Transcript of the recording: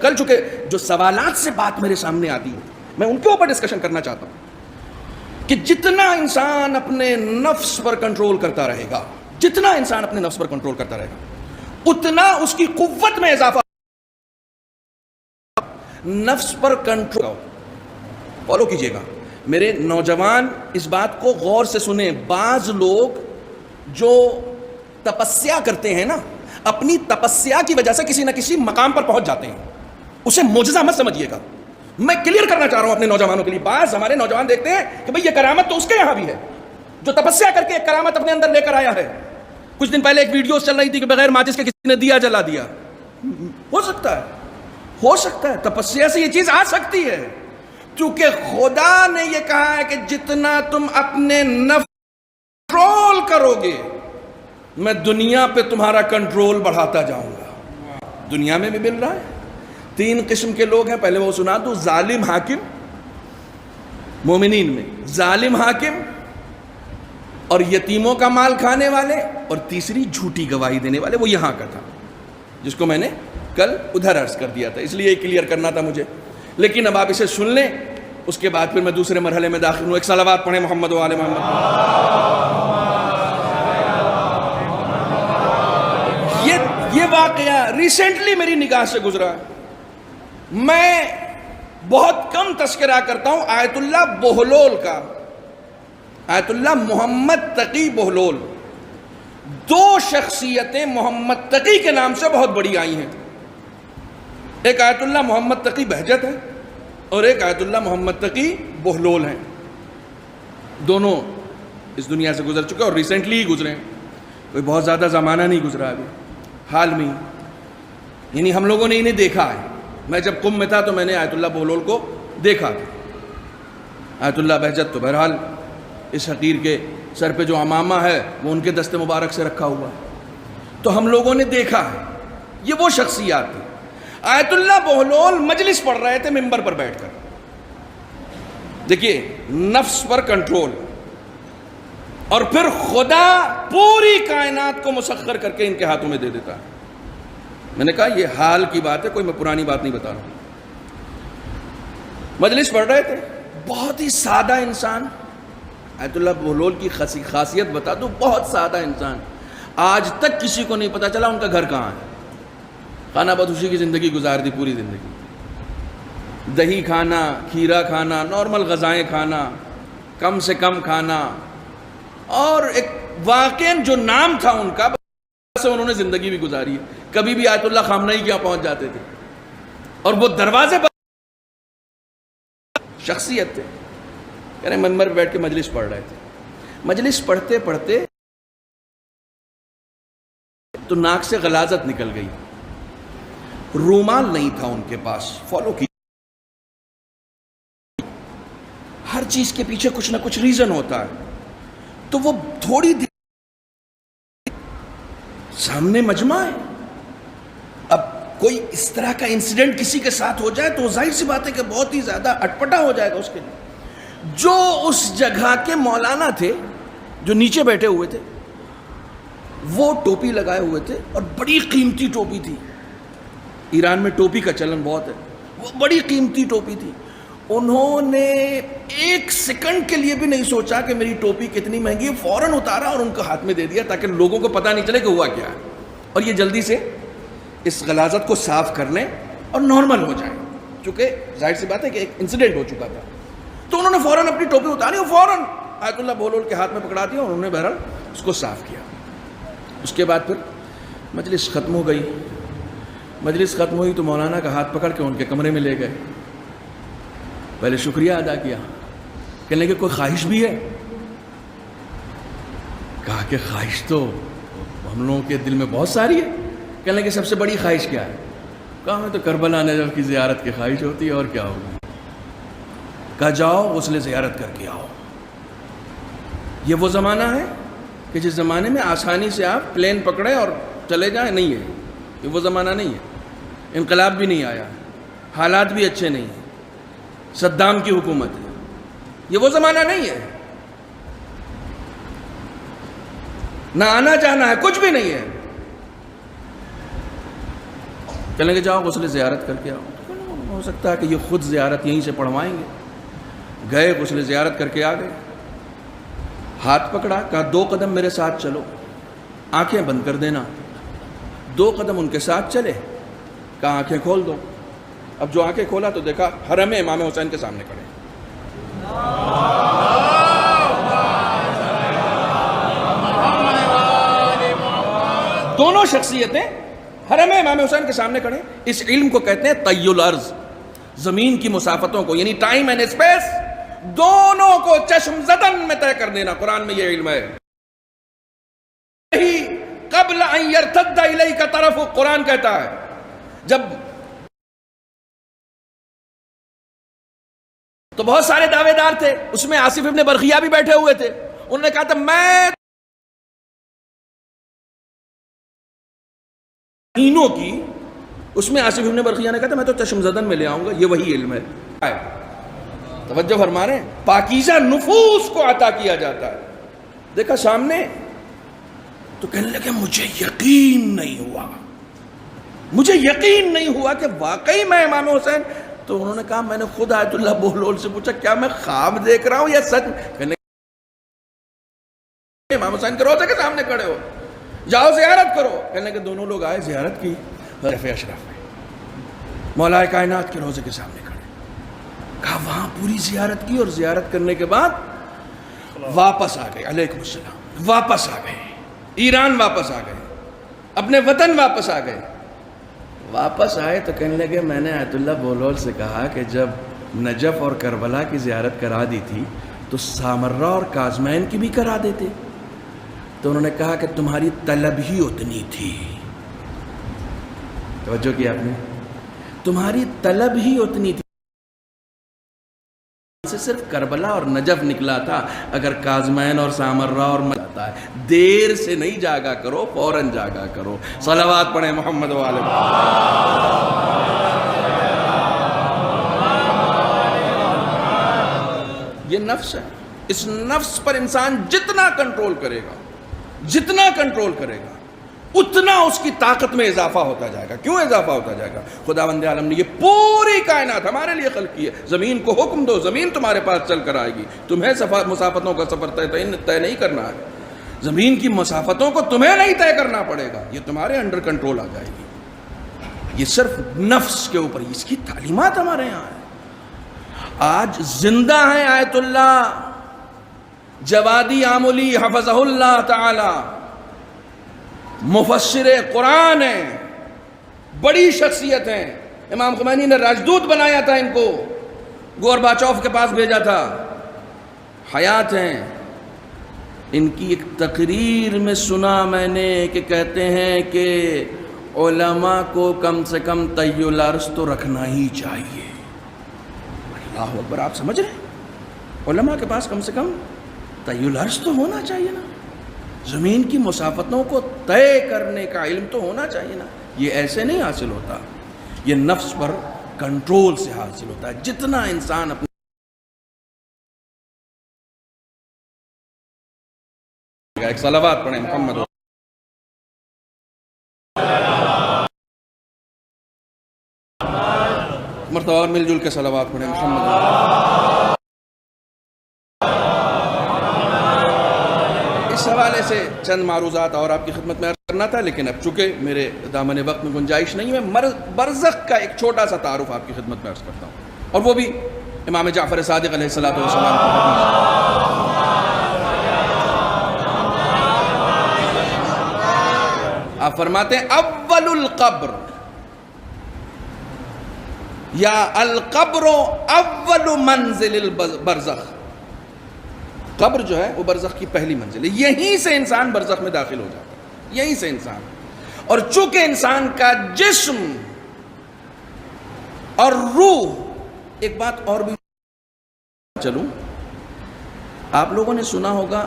کل چونکہ جو سوالات سے بات میرے سامنے آتی ہے میں ان کے اوپر ڈسکشن کرنا چاہتا ہوں کہ جتنا انسان اپنے نفس پر کنٹرول کرتا رہے گا، جتنا انسان اپنے نفس پر کنٹرول کرتا رہے گا اتنا اس کی قوت میں اضافہ. نفس پر کنٹرول فالو کیجئے گا. میرے نوجوان اس بات کو غور سے سنیں. بعض لوگ جو تپسیا کرتے ہیں نا، اپنی تپسیا کی وجہ سے کسی نہ کسی مقام پر پہنچ جاتے ہیں. اسے معجزہ مت سمجھیے گا. میں کلیئر کرنا چاہ رہا ہوں اپنے نوجوانوں کے لیے. بعض ہمارے نوجوان دیکھتے ہیں کہ بھئی یہ کرامت تو اس کے یہاں بھی ہے جو تپسیا کر کے ایک کرامت اپنے اندر لے کر آیا ہے. کچھ دن پہلے ایک ویڈیو چل رہی تھی کہ بغیر ماچس کے کسی نے دیا جلا دیا. ہو سکتا ہے تپسیا سے یہ چیز آ سکتی ہے، کیونکہ خدا نے یہ کہا ہے کہ جتنا تم اپنے نفس کنٹرول کرو گے میں دنیا پہ تمہارا کنٹرول بڑھاتا جاؤں گا. دنیا میں بھی مل رہا ہے. 3 قسم کے لوگ ہیں. پہلے وہ سنا دو. ظالم حاکم مومنین میں، ظالم حاکم اور یتیموں کا مال کھانے والے، اور تیسری جھوٹی گواہی دینے والے. وہ یہاں کا تھا جس کو میں نے کل ادھر عرض کر دیا تھا، اس لیے کلیئر کرنا تھا مجھے. لیکن اب آپ اسے سن لیں، اس کے بعد پھر میں دوسرے مرحلے میں داخل ہوں. ایک صلوات پڑھیں محمد و آل محمد. یہ واقعہ ریسنٹلی میری نگاہ سے گزرا. میں بہت کم تذکرہ کرتا ہوں آیت اللہ بہلول کا. آیت اللہ محمد تقی بہلول. 2 شخصیتیں محمد تقی کے نام سے بہت بڑی آئی ہیں. ایک آیت اللہ محمد تقی بہجت ہے اور ایک آیت اللہ محمد تقی بہلول ہیں. دونوں اس دنیا سے گزر چکے اور ریسنٹلی ہی گزرے ہیں. کوئی بہت زیادہ زمانہ نہیں گزرا ابھی، حال میں ہی. یعنی ہم لوگوں نے انہیں دیکھا ہے. میں جب قم میں تھا تو میں نے آیت اللہ بہلول کو دیکھا تھا. آیت اللہ بہجت تو بہرحال اس حقیر کے سر پہ جو عمامہ ہے وہ ان کے دست مبارک سے رکھا ہوا ہے، تو ہم لوگوں نے دیکھا ہے. یہ وہ شخصیات تھیں. آیت اللہ بہلول مجلس پڑھ رہے تھے ممبر پر بیٹھ کر. دیکھیے، نفس پر کنٹرول، اور پھر خدا پوری کائنات کو مسخر کر کے ان کے ہاتھوں میں دے دیتا ہے. میں نے کہا یہ حال کی بات ہے، کوئی میں پرانی بات نہیں بتا رہا ہوں. مجلس پڑھ رہے تھے، بہت ہی سادہ انسان. آیت اللہ بہلول کی خاصیت بتا دو، بہت سادہ انسان. آج تک کسی کو نہیں پتا چلا ان کا گھر کہاں ہے. کھانا بدوشی کی زندگی گزار دی پوری زندگی. دہی کھانا، کھیرا کھانا، نارمل غذائیں کھانا، کم سے کم کھانا، اور ایک واقعاً جو نام تھا ان کا سے انہوں نے زندگی بھی گزاری ہے. کبھی بھی آیت اللہ خامنہ ہی کیا پہنچ جاتے تھے اور وہ دروازے پر شخصیت تھے. کہہ رہے منبر پہ بیٹھ کے مجلس پڑھ رہے تھے. مجلس پڑھتے پڑھتے تو ناک سے غلاظت نکل گئی. رومال نہیں تھا ان کے پاس. فالو کی، ہر چیز کے پیچھے کچھ نہ کچھ ریزن ہوتا ہے. تو وہ تھوڑی دیر سامنے مجمع ہے. اب کوئی اس طرح کا انسیڈنٹ کسی کے ساتھ ہو جائے تو ظاہر سی بات ہے کہ بہت ہی زیادہ اٹپٹا ہو جائے گا اس کے لیے. جو اس جگہ کے مولانا تھے جو نیچے بیٹھے ہوئے تھے، وہ ٹوپی لگائے ہوئے تھے اور بڑی قیمتی ٹوپی تھی. ایران میں ٹوپی کا چلن بہت ہے. وہ بڑی قیمتی ٹوپی تھی. انہوں نے 1 سیکنڈ کے لیے بھی نہیں سوچا کہ میری ٹوپی کتنی مہنگی ہے. فوراً اتارا اور ان کو ہاتھ میں دے دیا تاکہ لوگوں کو پتہ نہیں چلے کہ ہوا کیا ہے، اور یہ جلدی سے اس غلاظت کو صاف کر لیں اور نارمل ہو جائیں. چونکہ ظاہر سی بات ہے کہ ایک انسیڈنٹ ہو چکا تھا. تو انہوں نے فوراً اپنی ٹوپی اتاری اور فوراً آیت اللہ بہلول کے ہاتھ میں پکڑا دیا اور انہوں نے بہرحال اس کو صاف کیا. اس کے بعد پھر مجلس ختم ہو گئی. مجلس ختم ہوئی تو مولانا کا ہاتھ پکڑ کے ان کے کمرے میں لے گئے. پہلے شکریہ ادا کیا. کہنے لگے کوئی خواہش بھی ہے؟ کہا کہ خواہش تو ہم لوگوں کے دل میں بہت ساری ہے. کہنے لگے سب سے بڑی خواہش کیا ہے؟ کہا ہمیں تو کربلا نجف کی زیارت کی خواہش ہوتی ہے، اور کیا ہوگی. کہا جاؤ غسل زیارت کر کے آؤ. یہ وہ زمانہ ہے کہ جس زمانے میں آسانی سے آپ پلین پکڑیں اور چلے جائیں. نہیں ہے، یہ وہ زمانہ نہیں ہے. انقلاب بھی نہیں آیا، حالات بھی اچھے نہیں ہیں، صدام کی حکومت ہے. یہ وہ زمانہ نہیں ہے. نہ آنا جانا ہے، کچھ بھی نہیں ہے. کہنے لگے جاؤ غسل زیارت کر کے آؤ، ہو سکتا ہے کہ یہ خود زیارت یہیں سے پڑھوائیں گے۔ گئے غسل زیارت کر کے آ گئے، ہاتھ پکڑا، کہا 2 قدم میرے ساتھ چلو، آنکھیں بند کر دینا۔ 2 قدم ان کے ساتھ چلے، کہا آنکھیں کھول دو۔ اب جو آنکھیں کھولا تو دیکھا حرم امام حسین کے سامنے کھڑے، دونوں شخصیتیں حرم امام حسین کے سامنے کھڑے۔ اس علم کو کہتے ہیں طی الارض، زمین کی مسافتوں کو، یعنی ٹائم اینڈ اسپیس دونوں کو چشم زدن میں طے کر دینا۔ قرآن میں یہ علم ہے۔ قبل ان یرتد الیک طرف، قرآن کہتا ہے جب تو بہت سارے دعوے دار تھے، اس میں آصف ابن برقیہ بھی بیٹھے ہوئے تھے، انہوں نے کہا تھا میں مہینوں کی، اس میں آصف ابن برقیہ نے کہا تھا میں تو چشم زدن میں لے آؤں گا، یہ وہی علم ہے۔ توجہ فرما رہے ہیں، پاکیزہ نفوس کو عطا کیا جاتا ہے۔ دیکھا سامنے تو کہنے لگے مجھے یقین نہیں ہوا، مجھے یقین نہیں ہوا کہ واقعی میں امام حسین۔ تو انہوں نے کہا میں نے خود آیت اللہ بہلول سے پوچھا کیا میں خواب دیکھ رہا ہوں یا سچ؟ کہنے امام حسین کے روضے کے سامنے کھڑے ہو، جاؤ زیارت کرو۔ کہنے کہ دونوں لوگ آئے، زیارت کی اشرف میں، مولا کائنات کے روضے کے سامنے کھڑے، کہا وہاں پوری زیارت کی، اور زیارت کرنے کے بعد واپس آ گئے، علیکم السلام، واپس آ گئے، ایران واپس آ گئے، اپنے وطن واپس آ گئے۔ واپس آئے تو کہنے لگے میں نے آیت اللہ بہلول سے کہا کہ جب نجف اور کربلا کی زیارت کرا دی تھی تو سامرہ اور کاظمین کی بھی کرا دیتے۔ تو انہوں نے کہا کہ تمہاری طلب ہی اتنی تھی، توجہ کیا آپ نے، تمہاری طلب ہی اتنی تھی، سے صرف کربلا اور نجف نکلا تھا، اگر کاظمین اور سامرہ اور جاتا ہے، دیر سے نہیں جاگا کرو، فوراً جاگا کرو۔ صلوات پڑھیں محمد والے۔ یہ نفس ہے، اس نفس پر انسان جتنا کنٹرول کرے گا، جتنا کنٹرول کرے گا، اتنا اس کی طاقت میں اضافہ ہوتا جائے گا۔ کیوں اضافہ ہوتا جائے گا؟ خداوند عالم نے یہ پوری کائنات ہمارے لیے خلق کی ہے۔ زمین کو حکم دو، زمین تمہارے پاس چل کر آئے گی، تمہیں مسافتوں کا سفر طے نہیں کرنا ہے، زمین کی مسافتوں کو تمہیں نہیں طے کرنا پڑے گا، یہ تمہارے انڈر کنٹرول آ جائے گی۔ یہ صرف نفس کے اوپر، اس کی تعلیمات ہمارے یہاں ہیں۔ آج زندہ ہیں آیت اللہ جوادی آمولی حفظہ اللہ تعالی، مفسر قرآن ہیں، بڑی شخصیت ہیں۔ امام خمینی نے راجدوت بنایا تھا ان کو، گورباچوف کے پاس بھیجا تھا، حیات ہیں۔ ان کی ایک تقریر میں سنا میں نے کہ کہتے ہیں کہ علماء کو کم سے کم طی الارض تو رکھنا ہی چاہیے۔ اللہ اکبر، آپ سمجھ رہے ہیں؟ علماء کے پاس کم سے کم طی الارض تو ہونا چاہیے نا، زمین کی مسافتوں کو طے کرنے کا علم تو ہونا چاہیے نا۔ یہ ایسے نہیں حاصل ہوتا، یہ نفس پر کنٹرول سے حاصل ہوتا ہے۔ جتنا انسان اپنے ایک صلوات پڑھیں محمد، مرتبہ اور مل جل کے صلوات پڑھیں محمد۔ اس حوالے سے چند معروضات اور آپ کی خدمت میں عرض کرنا تھا، لیکن اب چونکہ میرے دامن وقت میں گنجائش نہیں ہے، میں برزخ کا ایک چھوٹا سا تعارف آپ کی خدمت میں عرض کرتا ہوں، اور وہ بھی امام جعفر صادق علیہ الصلوۃ والسلام کی حدیث۔ آپ فرماتے ہیں اول القبر یا القبر اول منزل البرزخ، قبر جو ہے وہ برزخ کی پہلی منزل ہے، یہیں سے انسان برزخ میں داخل ہو جاتا ہے، یہیں سے انسان۔ اور چونکہ انسان کا جسم اور روح، ایک بات اور بھی چلوں، آپ لوگوں نے سنا ہوگا